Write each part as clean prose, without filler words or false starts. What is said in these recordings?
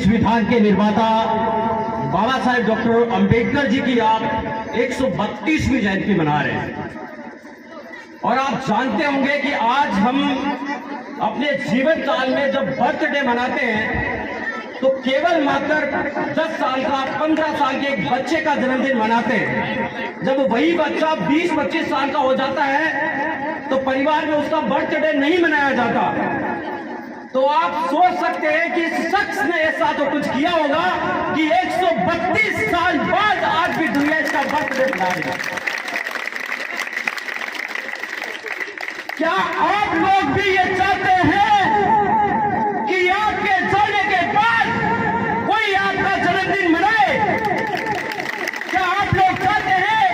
संविधान के निर्माता बाबा साहेब डॉक्टर अंबेडकर जी की आप 132वीं जयंती मना रहे हैं। और आप जानते होंगे कि आज हम अपने जीवन काल में जब बर्थडे मनाते हैं तो केवल मात्र 10 साल का 15 साल के एक बच्चे का जन्मदिन मनाते हैं। जब वही बच्चा 20-25 साल का हो जाता है तो परिवार में उसका बर्थडे नहीं मनाया जाता। तो आप सोच सकते हैं कि इस शख्स ने ऐसा तो कुछ किया होगा कि 132 साल बाद आज भी दुनिया इसका बर्थडे मना रही है। क्या आप लोग भी ये चाहते हैं कि आपके जाने के बाद कोई आपका जन्मदिन मनाए? क्या आप लोग चाहते हैं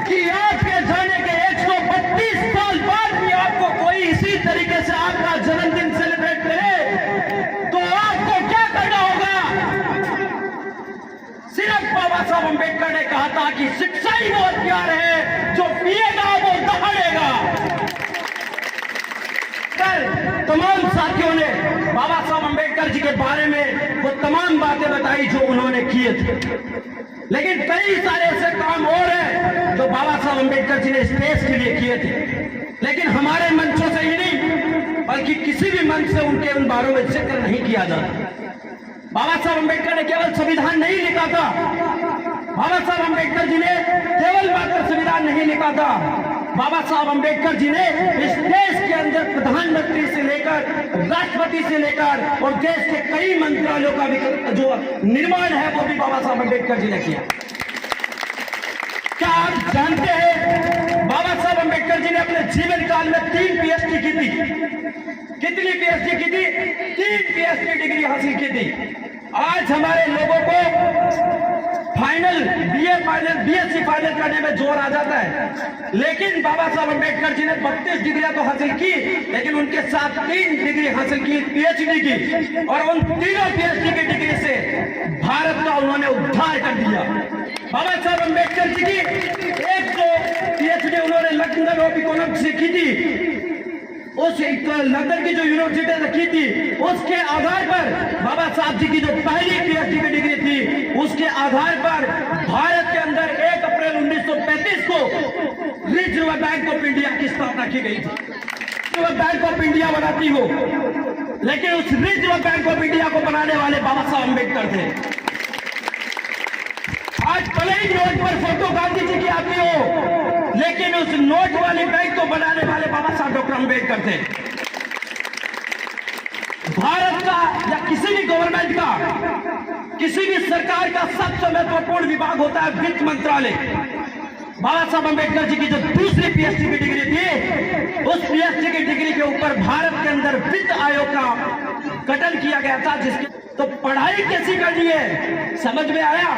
कि आपके जाने के 132 साल बाद भी आपको कोई इसी तरीके से आपका जन्मदिन सेलिब्रेट करे? तो आपको क्या करना होगा? सिर्फ बाबा साहब अंबेडकर ने कहा था कि शिक्षा ही वो हथियार है, जो पिएगा वो दहाड़ेगा। तमाम साथियों ने बाबा साहब अंबेडकर जी के बारे में वो तमाम बातें बताई जो उन्होंने किए थे, लेकिन कई सारे ऐसे काम और हैं जो बाबा साहब अंबेडकर जी ने इस देश के लिए किए थे, लेकिन हमारे मंचों से ही नहीं बल्कि किसी भी मंच से उनके उन बारों में जिक्र नहीं किया जाता। बाबा साहब अंबेडकर ने केवल संविधान नहीं लिखा था, बाबा साहब अंबेडकर जी ने केवल मात्र संविधान नहीं लिखा था, बाबा साहब अंबेडकर जी ने इस देश के अंदर प्रधानमंत्री से लेकर राष्ट्रपति से लेकर और देश के कई मंत्रालयों का जो निर्माण है वो भी बाबा साहब अंबेडकर जी ने किया। क्या आप जानते हैं बाबा साहब अंबेडकर जी ने अपने जीवन काल में 3 पीएचडी की थी? कितनी पीएचडी की थी? 3 पीएचडी डिग्री हासिल की थी। आज हमारे लोगों को final BA final BSc final करने में जोर आ जाता है, लेकिन बाबा साहब अंबेडकर जी ने 32 डिग्रियां तो हासिल की, लेकिन उनके साथ 3 डिग्री हासिल की, पीएचडी की, और उन तीनों पीएचडी की डिग्री से भारत का उन्होंने उद्धार कर दिया। बाबा साहब अंबेडकर जी की एक जो पीएचडी उन्होंने लंदन ऑफ इकोनॉमिक्स से की थी, उस लंदन की जो यूनिवर्सिटी ने की थी, उसके आधार पर बाबा साहब जी की जो पहली पीएचडी की डिग्री थी, उसके आधार पर भारत के अंदर 1 अप्रैल 1935 को रिजर्व बैंक ऑफ इंडिया की स्थापना की गई थी। रिजर्व बैंक ऑफ इंडिया बनाती हो, लेकिन उस रिजर्व बैंक ऑफ इंडिया को बनाने वाले बाबा साहब अंबेडकर थे। आज भले ही नोट पर फोटो गांधी जी की आती हो, लेकिन उस नोट वाली बैंक को बनाने वाले बाबा साहब डॉक्टर अंबेडकर थे। भारत का या किसी भी गवर्नमेंट का, किसी भी सरकार का सबसे महत्वपूर्ण विभाग होता है वित्त मंत्रालय। बाबा साहब अंबेडकर जी की जो दूसरी पीएचडी की डिग्री थी, उस पीएचडी की डिग्री के ऊपर भारत के अंदर वित्त आयोग का गठन किया गया था। जिसके तो पढ़ाई कैसी करनी है समझ में आया?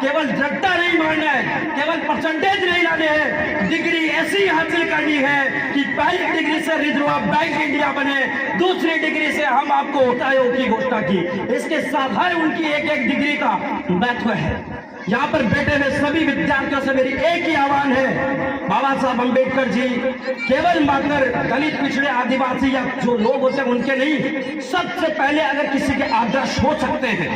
केवल रट्टा नहीं मारना है, केवल परसेंटेज नहीं लाने हैं, डिग्री ऐसी हासिल करनी है कि पहली डिग्री से रिजर्व बैंक इंडिया बने, दूसरी डिग्री से हम आपको आयोग की घोषणा की। इसके साथ हर उनकी एक एक डिग्री का महत्व है। यहाँ पर बैठे हुए सभी विद्यार्थियों से मेरी एक ही आह्वान है, बाबा साहब अंबेडकर जी केवल मात्र दलित पिछड़े आदिवासी या जो लोग होते हैं उनके नहीं, सबसे पहले अगर किसी के आदर्श हो सकते हैं,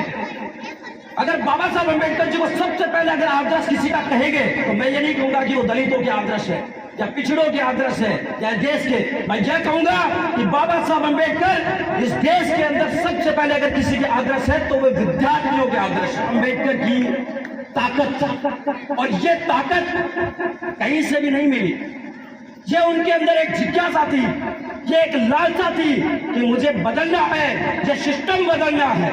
अगर बाबा साहब अंबेडकर जी को सबसे पहले अगर आदर्श किसी का कहेंगे, तो मैं ये नहीं कहूंगा कि वो दलितों के आदर्श है या पिछड़ों के आदर्श है या देश के, मैं यह कहूंगा कि बाबा साहब अंबेडकर इस देश के अंदर सबसे पहले अगर किसी के आदर्श है तो वो विद्यार्थियों के आदर्श है। अंबेडकर की ताकत, और ये ताकत कहीं से भी नहीं मिली। ये उनके अंदर एक जिज्ञासा थी, ये एक लालसा थी कि मुझे बदलना है, ये सिस्टम बदलना है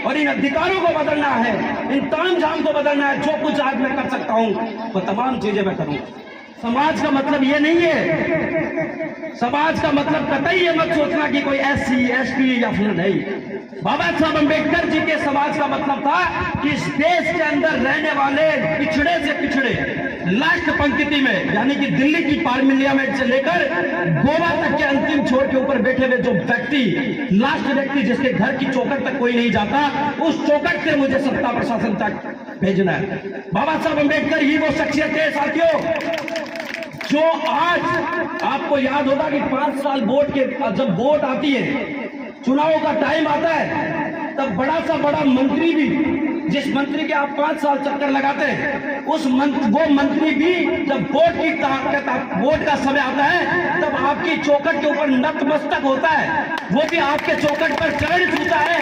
और इन अधिकारों को बदलना है, इन तामझाम को बदलना है। जो कुछ आज मैं कर सकता हूं वो तमाम चीजें मैं करूंगा। समाज का मतलब ये नहीं है, समाज का मतलब कतई ये मत सोचना कि कोई SC ST या फिर नहीं। बाबा साहब अंबेडकर जी के समाज का मतलब था कि इस देश के अंदर रहने वाले पिछड़े से पिछड़े लास्ट पंक्ति में, यानी कि दिल्ली की पार्लियामेंट से लेकर गोवा तक के अंतिम छोर के ऊपर बैठे हुए जो व्यक्ति, लास्ट व्यक्ति जिसके घर की चौखट तक कोई नहीं जाता, उस चौखट से मुझे सत्ता प्रशासन तक भेजना है। बाबा साहब अंबेडकर ही वो शख्सियत है साथियों जो आज आपको याद होगा कि 5 साल वोट के, जब वोट आती है, चुनाव का टाइम आता है, तब बड़ा सा बड़ा मंत्री भी, जिस मंत्री के आप 5 साल चक्कर लगाते हैं, वो मंत्री भी जब वोट का समय आता है तब आपकी चौखट के ऊपर नतमस्तक होता है, वो भी आपके चौखट पर चरण छूता है।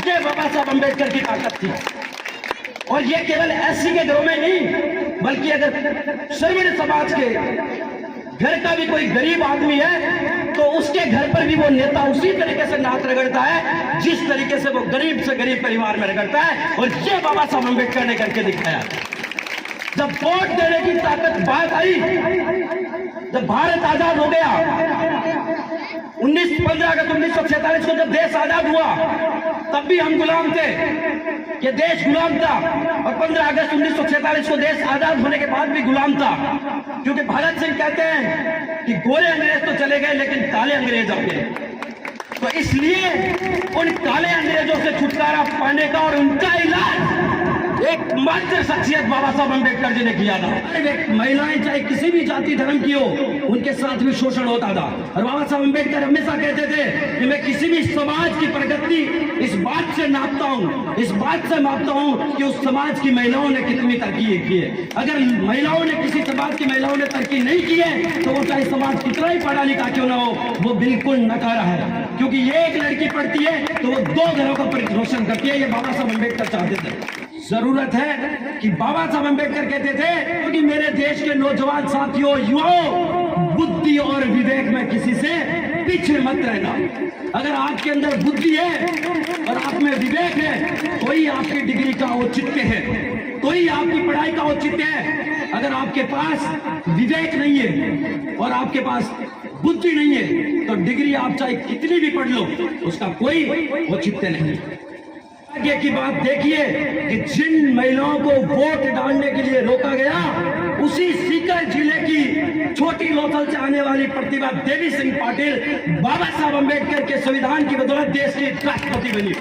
ये बाबा साहब अम्बेडकर की ताकत थी। और ये केवल एससी के घरों में नहीं, बल्कि अगर श्रमण समाज के घर का भी कोई गरीब आदमी है तो उसके घर पर भी वो नेता उसी तरीके से नाक रगड़ता है जिस तरीके से वो गरीब से गरीब परिवार में रगड़ता है। और ये बाबा साहब अम्बेडकर ने करके दिखाया। जब वोट देने की ताकत बात आई, जब भारत आजाद हो गया, 15 अगस्त 1947 को जब देश आजाद हुआ तब भी हम गुलाम थे, ये देश गुलाम था। और 15 अगस्त 1947 को देश आजाद होने के बाद भी गुलाम था, क्योंकि भगत सिंह कहते हैं कि गोरे अंग्रेज तो चले गए लेकिन काले अंग्रेज आ गए। तो इसलिए उन काले अंग्रेजों से छुटकारा पाने का और उनका इलाज एकमात्र शख्सियत बाबा साहब अम्बेडकर जी ने किया था। महिलाएं चाहे किसी भी जाति धर्म की हो, उनके साथ भी शोषण होता था। और बाबा साहब अम्बेडकर हमेशा कहते थे कि मैं किसी भी समाज की प्रगति इस बात से नापता हूं, इस बात से मापता हूं कि उस समाज की महिलाओं ने कितनी तरक्की की है। अगर महिलाओं ने, किसी समाज की महिलाओं ने तरक्की नहीं की है तो वो चाहे समाज कितना ही पढ़ा लिखा क्यों ना हो, वो बिल्कुल नकारा है। क्योंकि ये एक लड़की पढ़ती है तो वो 2 घरों का रोशन करती है। ये बाबा साहब अम्बेडकर चाहते थे। जरूरत है कि बाबा साहब अम्बेडकर कहते थे कि मेरे देश के नौजवान साथियों, युवाओं, बुद्धि और विवेक में किसी से पीछे मत रहना। अगर आपके अंदर बुद्धि है और आप में विवेक है तो ही आपकी डिग्री का औचित्य है, तो ही आपकी पढ़ाई का औचित्य है। अगर आपके पास विवेक नहीं है और आपके पास बुद्धि नहीं है तो डिग्री आप चाहे कितनी भी पढ़ लो, उसका कोई औचित्य नहीं। आगे की बात देखिए कि जिन महिलाओं को वोट डालने के लिए रोका गया, उसी सीकर जिले की छोटी लोथल से आने वाली प्रतिभा देवी सिंह पाटिल बाबा साहब अम्बेडकर के संविधान की बदौलत देश की राष्ट्रपति बनी।